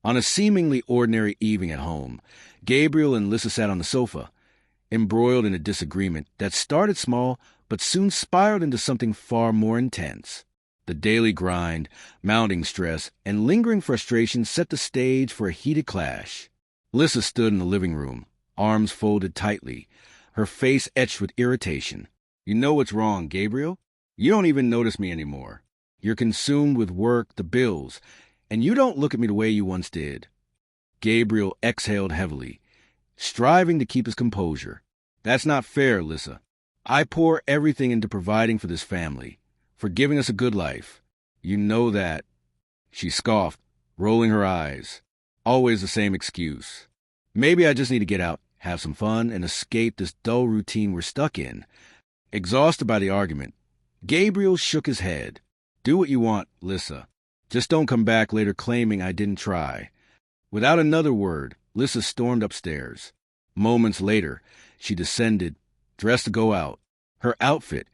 On a seemingly ordinary evening at home, Gabriel and Lissa sat on the sofa, embroiled in a disagreement that started small but soon spiraled into something far more intense. The daily grind, mounting stress, and lingering frustration set the stage for a heated clash. Lissa stood in the living room, arms folded tightly, her face etched with irritation. "You know what's wrong, Gabriel? You don't even notice me anymore. You're consumed with work, the bills, and you don't look at me the way you once did." Gabriel exhaled heavily, striving to keep his composure. "That's not fair, Lissa. I pour everything into providing for this family, for giving us a good life. You know that." She scoffed, rolling her eyes. Always the same excuse. "Maybe I just need to get out, have some fun, and escape this dull routine we're stuck in." Exhausted by the argument, Gabriel shook his head. "Do what you want, Lissa. Just don't come back later claiming I didn't try." Without another word, Lissa stormed upstairs. Moments later, she descended, dressed to go out. Her outfit,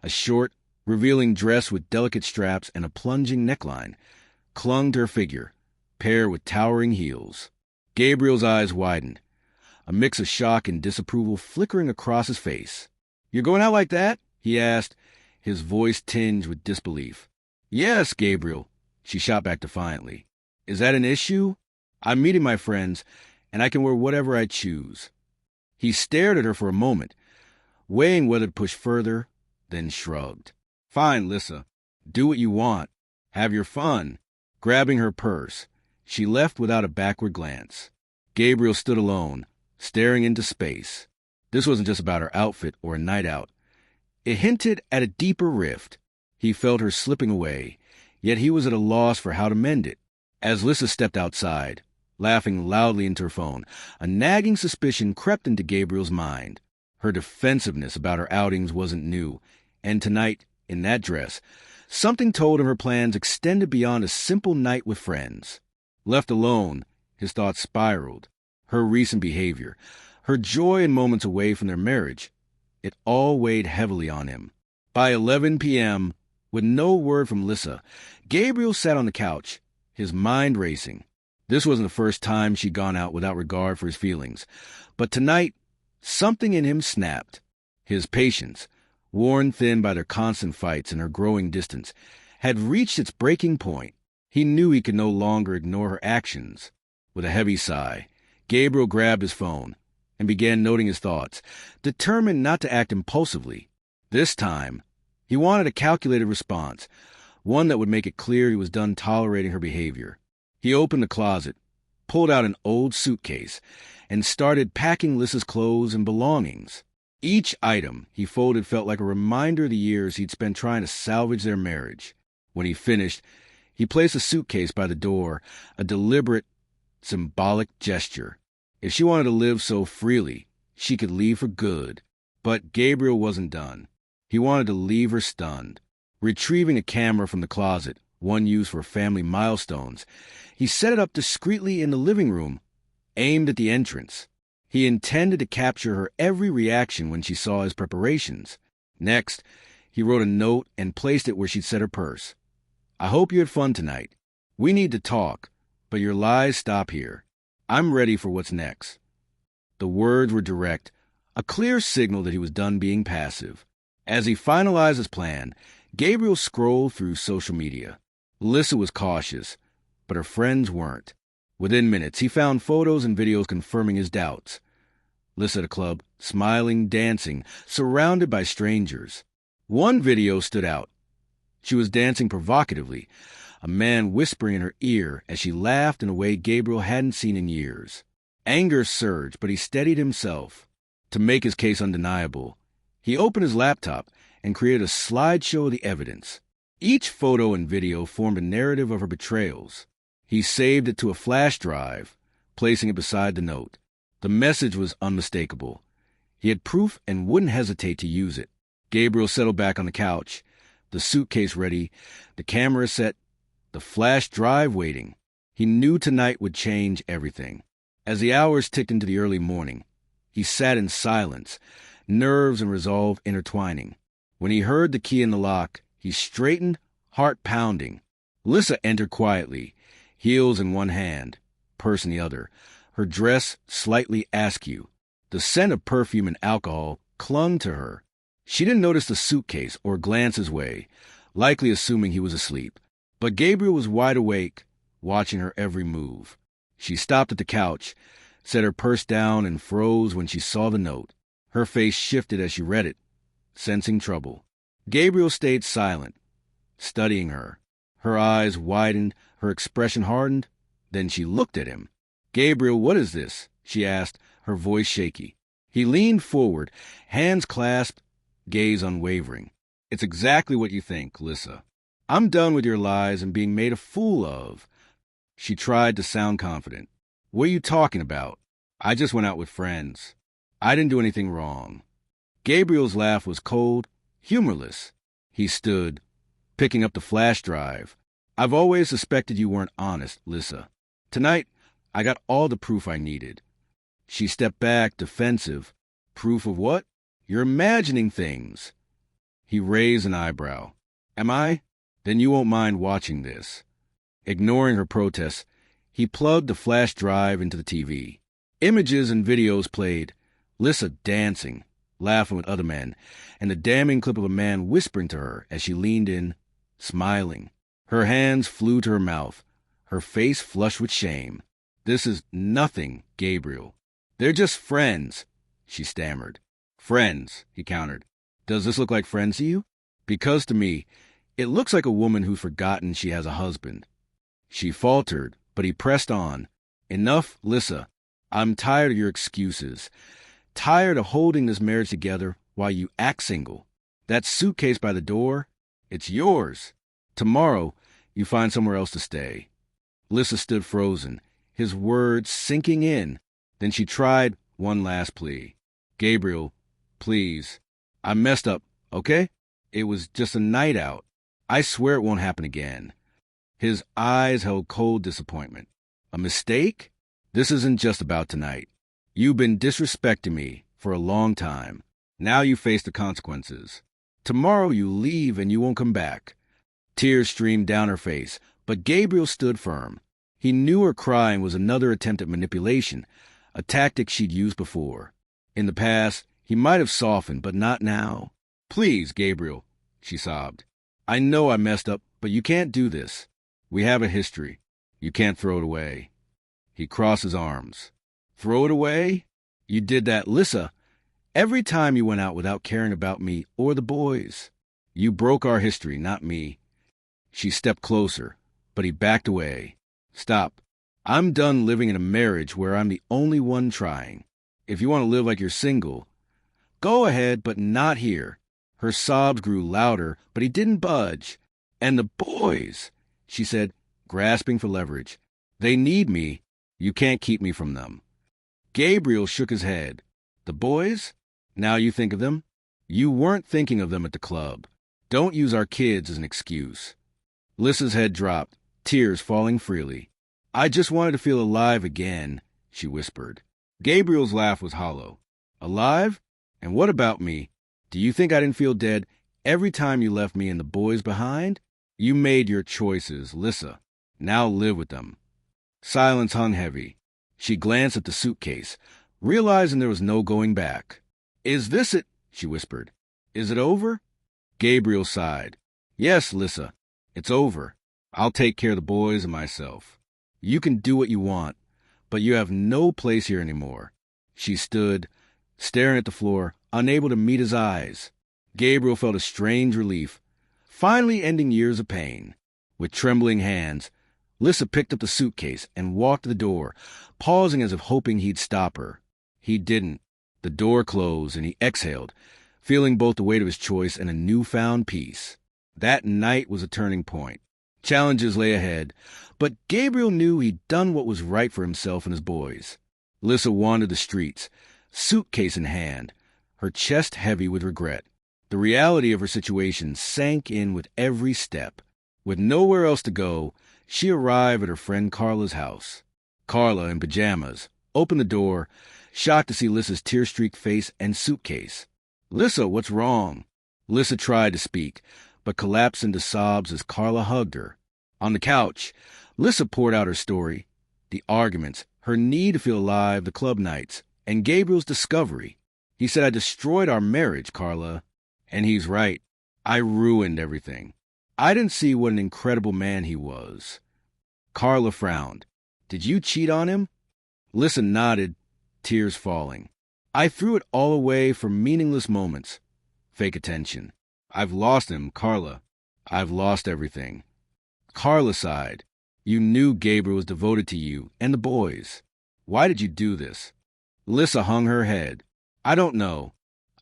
a short, revealing dress with delicate straps and a plunging neckline, clung to her figure, paired with towering heels. Gabriel's eyes widened, a mix of shock and disapproval flickering across his face. "You're going out like that?" he asked, his voice tinged with disbelief. "Yes, Gabriel," she shot back defiantly. "Is that an issue? I'm meeting my friends, and I can wear whatever I choose." He stared at her for a moment, weighing whether to push further, then shrugged. "Fine, Lissa. Do what you want. Have your fun." Grabbing her purse, she left without a backward glance. Gabriel stood alone, staring into space. This wasn't just about her outfit or a night out. It hinted at a deeper rift. He felt her slipping away, yet he was at a loss for how to mend it. As Lissa stepped outside, laughing loudly into her phone, a nagging suspicion crept into Gabriel's mind. Her defensiveness about her outings wasn't new, and tonight, in that dress, something told him her plans extended beyond a simple night with friends. Left alone, his thoughts spiraled. Her recent behavior, her joy in moments away from their marriage, it all weighed heavily on him. By 11 p.m., with no word from Lissa, Gabriel sat on the couch, his mind racing. This wasn't the first time she'd gone out without regard for his feelings, but tonight, something in him snapped. His patience, worn thin by their constant fights and her growing distance, had reached its breaking point. He knew he could no longer ignore her actions. With a heavy sigh, Gabriel grabbed his phone and began noting his thoughts, determined not to act impulsively. This time, he wanted a calculated response, one that would make it clear he was done tolerating her behavior. He opened the closet, pulled out an old suitcase, and started packing Lissa's clothes and belongings. Each item he folded felt like a reminder of the years he'd spent trying to salvage their marriage. When he finished, he placed the suitcase by the door, a deliberate, symbolic gesture. If she wanted to live so freely, she could leave for good. But Gabriel wasn't done. He wanted to leave her stunned. Retrieving a camera from the closet, one used for family milestones, he set it up discreetly in the living room, aimed at the entrance. He intended to capture her every reaction when she saw his preparations. Next, he wrote a note and placed it where she'd set her purse. "I hope you had fun tonight. We need to talk, but your lies stop here. I'm ready for what's next." The words were direct, a clear signal that he was done being passive. As he finalized his plan, Gabriel scrolled through social media. Lissa was cautious, but her friends weren't. Within minutes, he found photos and videos confirming his doubts. Lissa at a club, smiling, dancing, surrounded by strangers. One video stood out. She was dancing provocatively, a man whispering in her ear as she laughed in a way Gabriel hadn't seen in years. Anger surged, but he steadied himself. To make his case undeniable, he opened his laptop and created a slideshow of the evidence. Each photo and video formed a narrative of her betrayals. He saved it to a flash drive, placing it beside the note. The message was unmistakable. He had proof and wouldn't hesitate to use it. Gabriel settled back on the couch, the suitcase ready, the camera set, the flash drive waiting. He knew tonight would change everything. As the hours ticked into the early morning, he sat in silence, nerves and resolve intertwining. When he heard the key in the lock, he straightened, heart pounding. Lissa entered quietly, heels in one hand, purse in the other, her dress slightly askew. The scent of perfume and alcohol clung to her. She didn't notice the suitcase or glance his way, likely assuming he was asleep. But Gabriel was wide awake, watching her every move. She stopped at the couch, set her purse down, and froze when she saw the note. Her face shifted as she read it, sensing trouble. Gabriel stayed silent, studying her. Her eyes widened, her expression hardened. Then she looked at him. "Gabriel, what is this?" she asked, her voice shaky. He leaned forward, hands clasped, gaze unwavering. "It's exactly what you think, Lissa. I'm done with your lies and being made a fool of." She tried to sound confident. "What are you talking about? I just went out with friends. I didn't do anything wrong." Gabriel's laugh was cold, humorless. He stood, picking up the flash drive. "I've always suspected you weren't honest, Lissa. Tonight, I got all the proof I needed." She stepped back, defensive. "Proof of what?" "You're imagining things." He raised an eyebrow. "Am I? Then you won't mind watching this." Ignoring her protests, he plugged the flash drive into the TV. Images and videos played, Lissa dancing, laughing with other men, and a damning clip of a man whispering to her as she leaned in, smiling. Her hands flew to her mouth, her face flushed with shame. "This is nothing, Gabriel. They're just friends," she stammered. "Friends," he countered. "Does this look like friends to you?" "Because to me, it looks like a woman who's forgotten she has a husband." She faltered, but he pressed on. "Enough, Lissa. I'm tired of your excuses. Tired of holding this marriage together while you act single. That suitcase by the door, it's yours. Tomorrow, you find somewhere else to stay." Lissa stood frozen, his words sinking in. Then she tried one last plea. "Gabriel, please. I messed up, okay? It was just a night out. I swear it won't happen again." His eyes held cold disappointment. "A mistake? This isn't just about tonight. You've been disrespecting me for a long time. Now you face the consequences. Tomorrow you leave and you won't come back." Tears streamed down her face, but Gabriel stood firm. He knew her crying was another attempt at manipulation, a tactic she'd used before. In the past, he might have softened, but not now. "Please, Gabriel," she sobbed. "I know I messed up, but you can't do this. We have a history. You can't throw it away." He crossed his arms. "Throw it away? You did that, Lissa, every time you went out without caring about me or the boys. You broke our history, not me." She stepped closer, but he backed away. "Stop. I'm done living in a marriage where I'm the only one trying. If you want to live like you're single, go ahead, but not here." Her sobs grew louder, but he didn't budge. "And the boys," she said, grasping for leverage. "They need me. You can't keep me from them." Gabriel shook his head. "The boys? Now you think of them? You weren't thinking of them at the club. Don't use our kids as an excuse." Lissa's head dropped, tears falling freely. "I just wanted to feel alive again," she whispered. Gabriel's laugh was hollow. "Alive? And what about me? Do you think I didn't feel dead every time you left me and the boys behind? You made your choices, Lissa. Now live with them." Silence hung heavy. She glanced at the suitcase, realizing there was no going back. "Is this it?" she whispered. "Is it over?" Gabriel sighed. "Yes, Lissa, it's over. I'll take care of the boys and myself. You can do what you want, but you have no place here anymore." She stood, staring at the floor, unable to meet his eyes. Gabriel felt a strange relief, finally ending years of pain. With trembling hands, Lissa picked up the suitcase and walked to the door, pausing as if hoping he'd stop her. He didn't. The door closed and he exhaled, feeling both the weight of his choice and a newfound peace. That night was a turning point. Challenges lay ahead, but Gabriel knew he'd done what was right for himself and his boys. Lissa wandered the streets, suitcase in hand, her chest heavy with regret. The reality of her situation sank in with every step. With nowhere else to go, she arrived at her friend Carla's house. Carla, in pajamas, opened the door, shocked to see Lissa's tear-streaked face and suitcase. "Lissa, what's wrong?" Lissa tried to speak, but collapsed into sobs as Carla hugged her. On the couch, Lissa poured out her story. The arguments, her need to feel alive, the club nights, and Gabriel's discovery. He said, I destroyed our marriage, Carla. And he's right. I ruined everything. I didn't see what an incredible man he was. Carla frowned. Did you cheat on him? Lissa nodded, tears falling. I threw it all away for meaningless moments. Fake attention. I've lost him, Carla. I've lost everything. Carla sighed. You knew Gabriel was devoted to you and the boys. Why did you do this? Lissa hung her head. I don't know.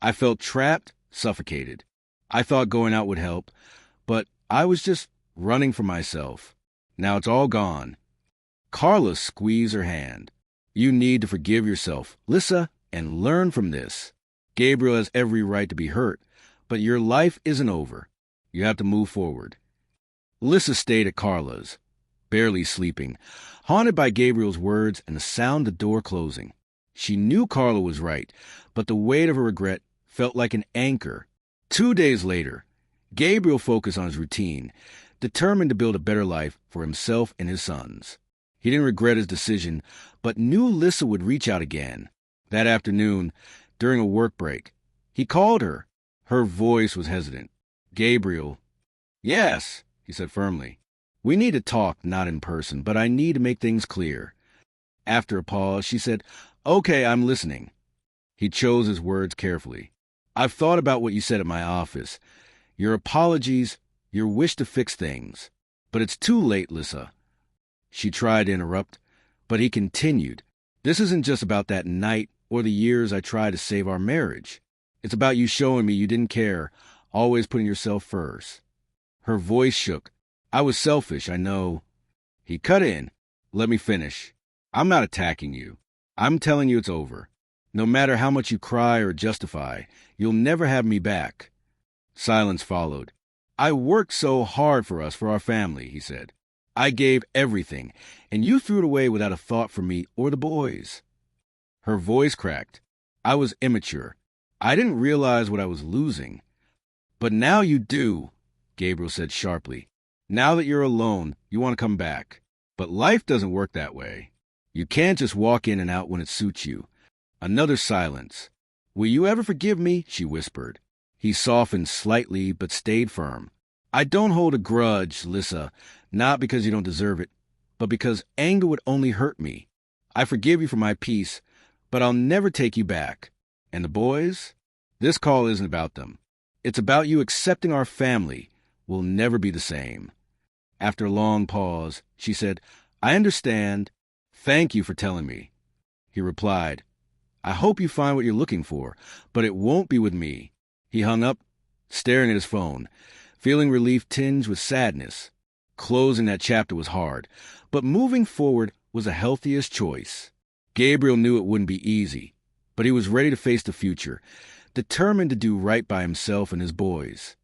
I felt trapped, suffocated. I thought going out would help, but I was just running for myself. Now it's all gone. Carla squeezed her hand. You need to forgive yourself, Lissa, and learn from this. Gabriel has every right to be hurt, but your life isn't over. You have to move forward. Lissa stayed at Carla's, barely sleeping, haunted by Gabriel's words and the sound of the door closing. She knew Carla was right, but the weight of her regret felt like an anchor. 2 days later, Gabriel focused on his routine, determined to build a better life for himself and his sons. He didn't regret his decision, but knew Lissa would reach out again. That afternoon, during a work break, he called her. Her voice was hesitant. Gabriel. Yes, he said firmly. We need to talk, not in person, but I need to make things clear. After a pause, she said, Okay, I'm listening. He chose his words carefully. I've thought about what you said at my office. Your apologies, your wish to fix things. But it's too late, Lissa. She tried to interrupt, but he continued. This isn't just about that night or the years I tried to save our marriage. It's about you showing me you didn't care, always putting yourself first. Her voice shook. I was selfish, I know. He cut in. Let me finish. I'm not attacking you. I'm telling you it's over. No matter how much you cry or justify, you'll never have me back. Silence followed. I worked so hard for us, for our family, he said. I gave everything, and you threw it away without a thought for me or the boys. Her voice cracked. I was immature. I didn't realize what I was losing. But now you do, Gabriel said sharply. Now that you're alone, you want to come back. But life doesn't work that way. You can't just walk in and out when it suits you. Another silence. Will you ever forgive me? She whispered. He softened slightly but stayed firm. I don't hold a grudge, Lissa, not because you don't deserve it, but because anger would only hurt me. I forgive you for my peace, but I'll never take you back. And the boys? This call isn't about them. It's about you accepting our family. We'll never be the same. After a long pause, she said, I understand. Thank you for telling me. He replied, I hope you find what you're looking for, but it won't be with me. He hung up, staring at his phone, feeling relief tinged with sadness. Closing that chapter was hard, but moving forward was the healthiest choice. Gabriel knew it wouldn't be easy, but he was ready to face the future, determined to do right by himself and his boys.